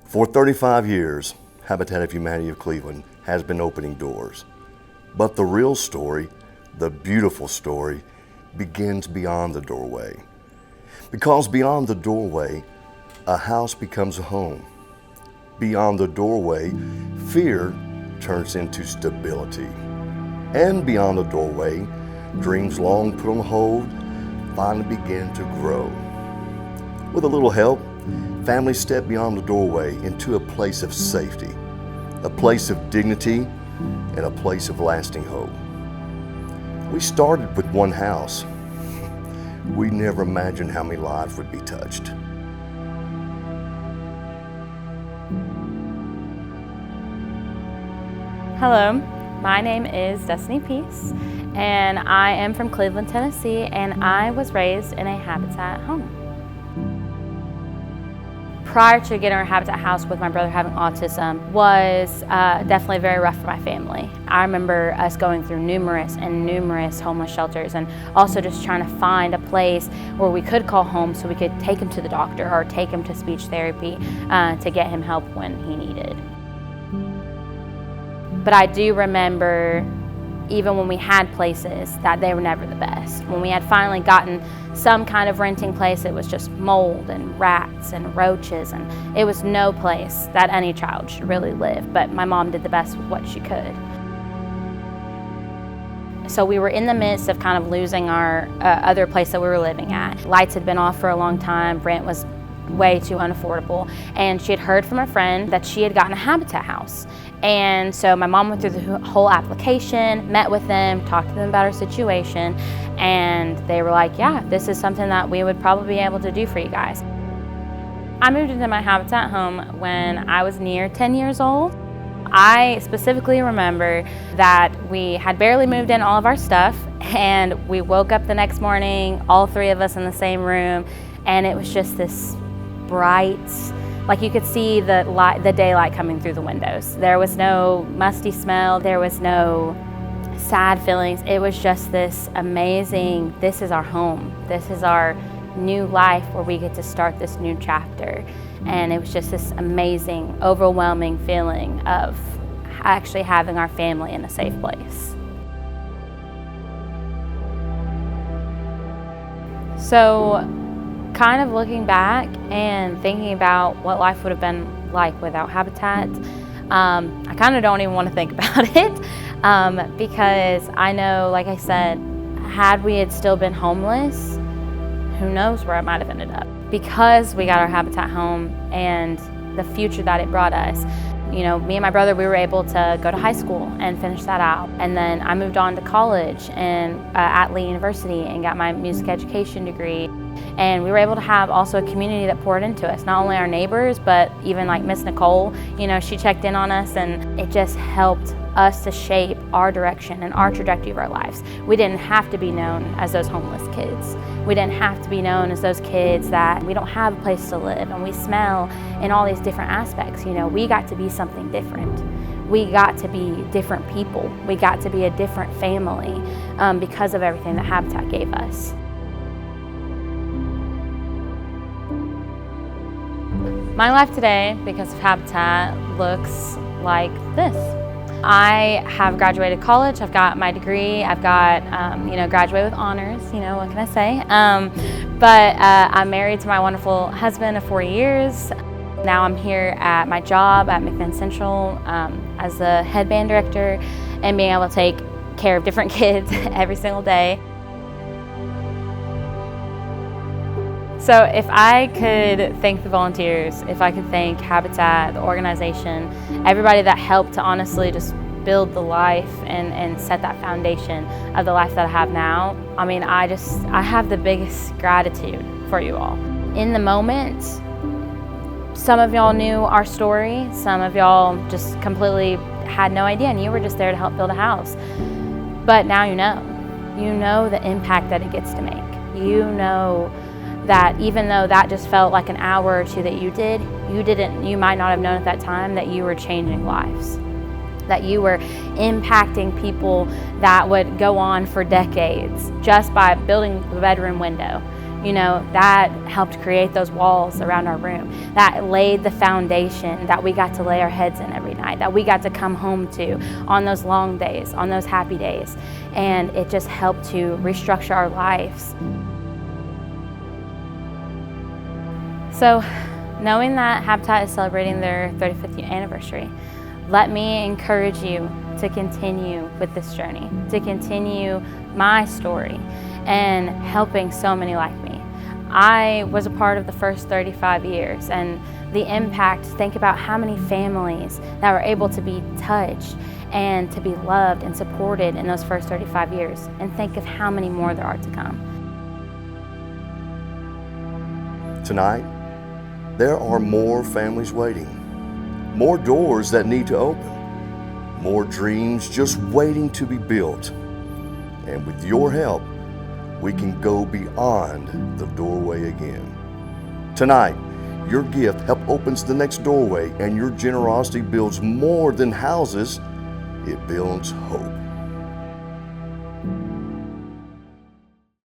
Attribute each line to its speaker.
Speaker 1: For 35 years, Habitat of Humanity of Cleveland has been opening doors. But the real story, the beautiful story, begins beyond the doorway. Because beyond the doorway, a house becomes a home. Beyond the doorway, fear turns into stability. And beyond the doorway, dreams long put on hold finally begin to grow. With a little help, families step beyond the doorway into a place of safety, a place of dignity, and a place of lasting hope. We started with one house. We never imagined how many lives would be touched.
Speaker 2: Hello, my name is Destiny Peace, and I am from Cleveland, Tennessee, and I was raised in a Habitat home. Prior to getting our Habitat house with my brother having autism was definitely very rough for my family. I remember us going through numerous homeless shelters and also just trying to find a place where we could call home so we could take him to the doctor or take him to speech therapy to get him help when he needed. But I do remember even when we had places that they were never the best. When we had finally gotten some kind of renting place, it was just mold and rats and roaches, and it was no place that any child should really live, but my mom did the best with what she could. So we were in the midst of kind of losing our other place that we were living at. Lights had been off for a long time, rent was way too unaffordable, and she had heard from a friend that she had gotten a Habitat house. And so my mom went through the whole application, met with them, talked to them about our situation, and they were like, yeah, this is something that we would probably be able to do for you guys. I moved into my Habitat home when I was near 10 years old. I specifically remember that we had barely moved in all of our stuff, and we woke up the next morning, all three of us in the same room, and it was just this bright, like you could see the daylight coming through the windows. There was no musty smell, there was no sad feelings. It was just this amazing, this is our home. This is our new life where we get to start this new chapter. And it was just this amazing, overwhelming feeling of actually having our family in a safe place. So, kind of looking back and thinking about what life would have been like without Habitat, I kind of don't even want to think about it because I know, like I said, had we had still been homeless, who knows where I might have ended up. Because we got our Habitat home and the future that it brought us, you know, me and my brother, we were able to go to high school and finish that out. And then I moved on to college and at Lee University and got my music education degree. And we were able to have also a community that poured into us, not only our neighbors, but even like Miss Nicole, you know, she checked in on us, and it just helped us to shape our direction and our trajectory of our lives. We didn't have to be known as those homeless kids. We didn't have to be known as those kids that we don't have a place to live and we smell in all these different aspects. You know, we got to be something different. We got to be different people. We got to be a different family because of everything that Habitat gave us. My life today, because of Habitat, looks like this. I have graduated college, I've got my degree, I've got, graduated with honors, you know, what can I say? But I'm married to my wonderful husband of 4 years. Now I'm here at my job at McMinn Central as the head band director and being able to take care of different kids every single day. So if I could thank the volunteers, if I could thank Habitat, the organization, everybody that helped to honestly just build the life and set that foundation of the life that I have now, I mean, I have the biggest gratitude for you all. In the moment, some of y'all knew our story, some of y'all just completely had no idea and you were just there to help build a house. But now you know the impact that it gets to make. You know that even though that just felt like an hour or two that you might not have known at that time that you were changing lives, that you were impacting people that would go on for decades just by building the bedroom window, that helped create those walls around our room. That laid the foundation that we got to lay our heads in every night, that we got to come home to on those long days, on those happy days. And it just helped to restructure our lives. So, knowing that Habitat is celebrating their 35th anniversary, let me encourage you to continue with this journey, to continue my story and helping so many like me. I was a part of the first 35 years, and the impact, think about how many families that were able to be touched and to be loved and supported in those first 35 years, and think of how many more there are to come.
Speaker 1: Tonight, there are more families waiting, more doors that need to open, more dreams just waiting to be built. And with your help, we can go beyond the doorway again. Tonight, your gift help opens the next doorway, and your generosity builds more than houses, it builds hope.